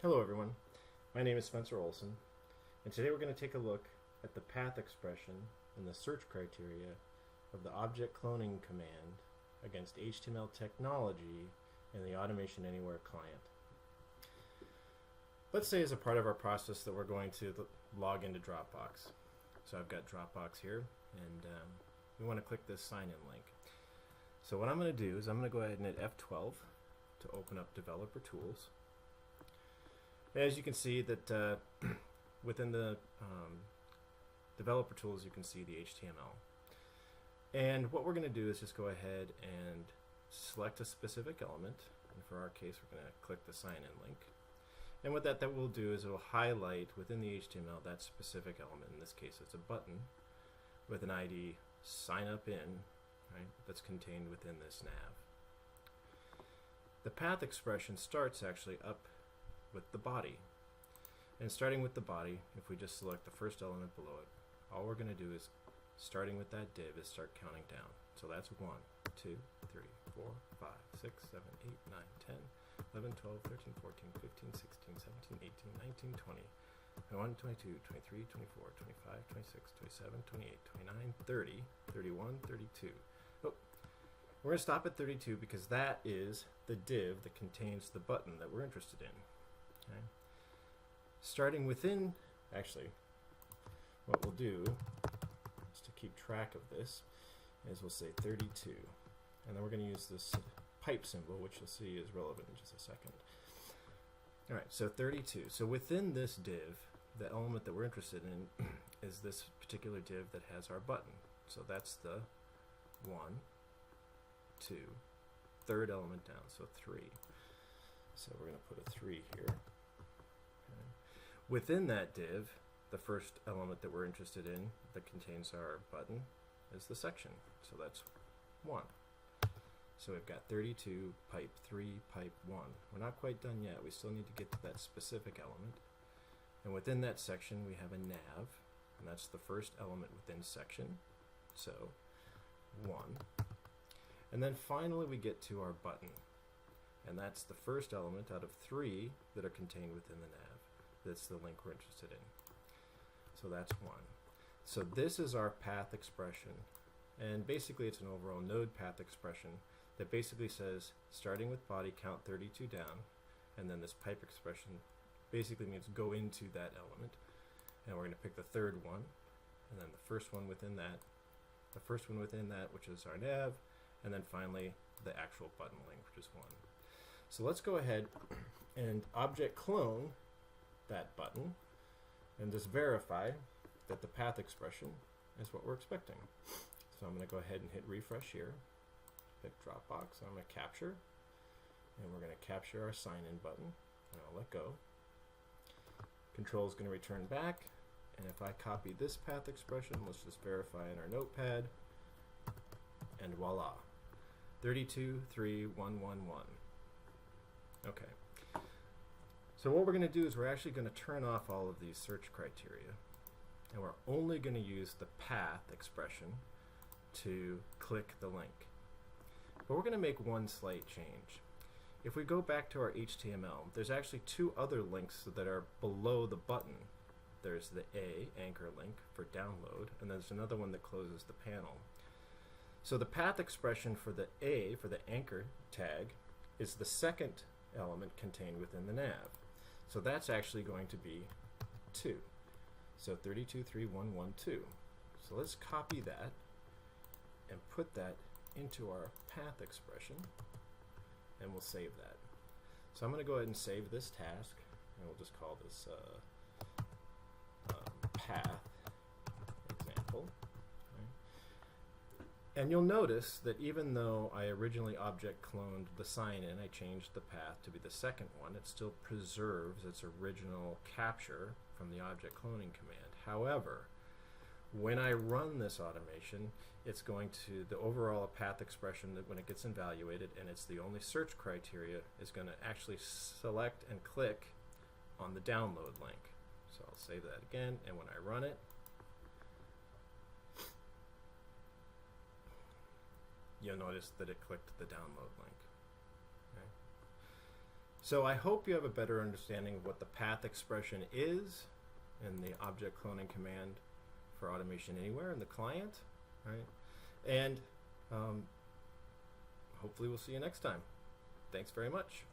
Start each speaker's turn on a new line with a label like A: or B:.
A: Hello everyone, my name is Spencer Olson, and today we're going to take a look at the path expression and the search criteria of the object cloning command against HTML technology in the Automation Anywhere client. Let's say as a part of our process that we're going to log into Dropbox. So I've got Dropbox here, and we want to click this sign-in link. So what I'm going to do is I'm going to go ahead and hit F12 to open up Developer Tools. As you can see that within the developer tools you can see the HTML. And what we're going to do is just go ahead and select a specific element. And for our case we're going to click the sign in link. And what that will do is it will highlight within the HTML that specific element. In this case it's a button with an ID sign up in, right, that's contained within this nav. The path expression starts actually up with the body. And starting with the body, if we just select the first element below it, all we're going to do is, starting with that div, is start counting down. So that's 1, 2, 3, 4, 5, 6, 7, 8, 9, 10, 11, 12, 13, 14, 15, 16, 17, 18, 19, 20, 21, 22, 23, 24, 25, 26, 27, 28, 29, 30, 31, 32. Oh, we're going to stop at 32 because that is the div that contains the button that we're interested in. Okay. Starting within, actually, what we'll do is to keep track of this is we'll say 32, and then we're going to use this pipe symbol, which you'll see is relevant in just a second. All right, so 32. So within this div, the element that we're interested in is this particular div that has our button. So that's the 1, 2, third element down, so 3. So we're going to put a 3 here. Within that div, the first element that we're interested in that contains our button is the section. So that's 1. So we've got 32, pipe 3, pipe 1. We're not quite done yet. We still need to get to that specific element. And within that section, we have a nav, and that's the first element within section. So 1. And then finally, we get to our button. And that's the first element out of 3 that are contained within the nav. That's the link we're interested in. So that's 1. So this is our path expression, and basically it's an overall node path expression that basically says starting with body count 32 down, and then this pipe expression basically means go into that element, and we're going to pick the third one, and then the first one within that, the first one within that, which is our nav, and then finally the actual button link, which is 1. So let's go ahead and object clone that button and just verify that the path expression is what we're expecting. So I'm going to go ahead and hit refresh here, pick Dropbox, I'm going to capture, and we're going to capture our sign in button, and I'll let go. Control is going to return back, and if I copy this path expression, let's just verify in our notepad, and voila, 32, 3, 1, 1, 1. Okay. So what we're going to do is we're actually going to turn off all of these search criteria, and we're only going to use the path expression to click the link. But we're going to make one slight change. If we go back to our HTML, there's actually 2 other links that are below the button. There's the A, anchor link, for download, and there's another one that closes the panel. So the path expression for the A, for the anchor tag, is the second element contained within the nav. So that's actually going to be 2. So 32, 3, 1, 1, 2. So let's copy that and put that into our path expression, and we'll save that. So I'm going to go ahead and save this task, and we'll just call this path example. And you'll notice that even though I originally object cloned the sign in, I changed the path to be the second one, it still preserves its original capture from the object cloning command. However, when I run this automation, it's going to, the overall path expression, that when it gets evaluated and it's the only search criteria, is going to actually select and click on the download link. So I'll save that again, and when I run it, you'll notice that it clicked the download link. Okay. So I hope you have a better understanding of what the path expression is in the object cloning command for Automation Anywhere in the client, right? And hopefully we'll see you next time. Thanks very much.